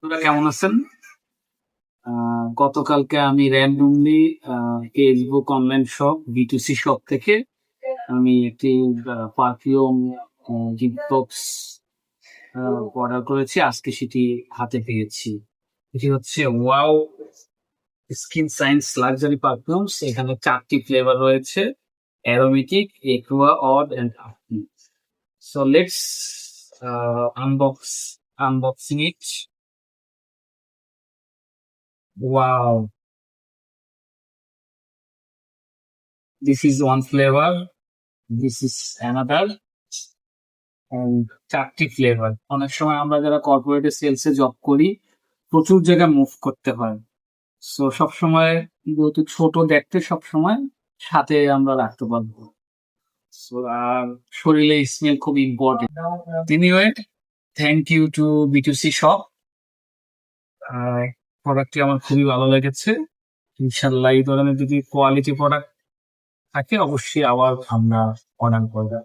তোরা কেমন আছেন? গতকালকে আমি randomly Facebook online shop B2C shop থেকে আমি একটি পারফিউম গিফট বক্স অর্ডার করেছি। আজকে সেটি হাতে পেয়েছি। এটি হচ্ছে wow skin science luxury perfumes. এখানে 4টি ফ্লেভার রয়েছে: অ্যারোমেটিক, একুয়া, অড এন্ড আফনি। So let's unboxing it. Wow, this is one flavor, this is another, and 4টি ফ্লেভার। অনেক সময় আমরা যারা কর্পোরেটে সেলসে জব করি, প্রচুর জায়গা মুভ করতে হয়। সো সবসময় যেহেতু ছোট দেখতে, সবসময় সাথে আমরা রাখতে পারবো। সো আর শরীরে স্মেল খুব important. Anyway, thank you to B2C shop. প্রোডাক্টটি আমার খুবই ভালো লেগেছে। ইনশাল্লাহ এই ধরনের যদি কোয়ালিটি প্রোডাক্ট থাকে, অবশ্যই আবার আমরা অর্ডার করবো।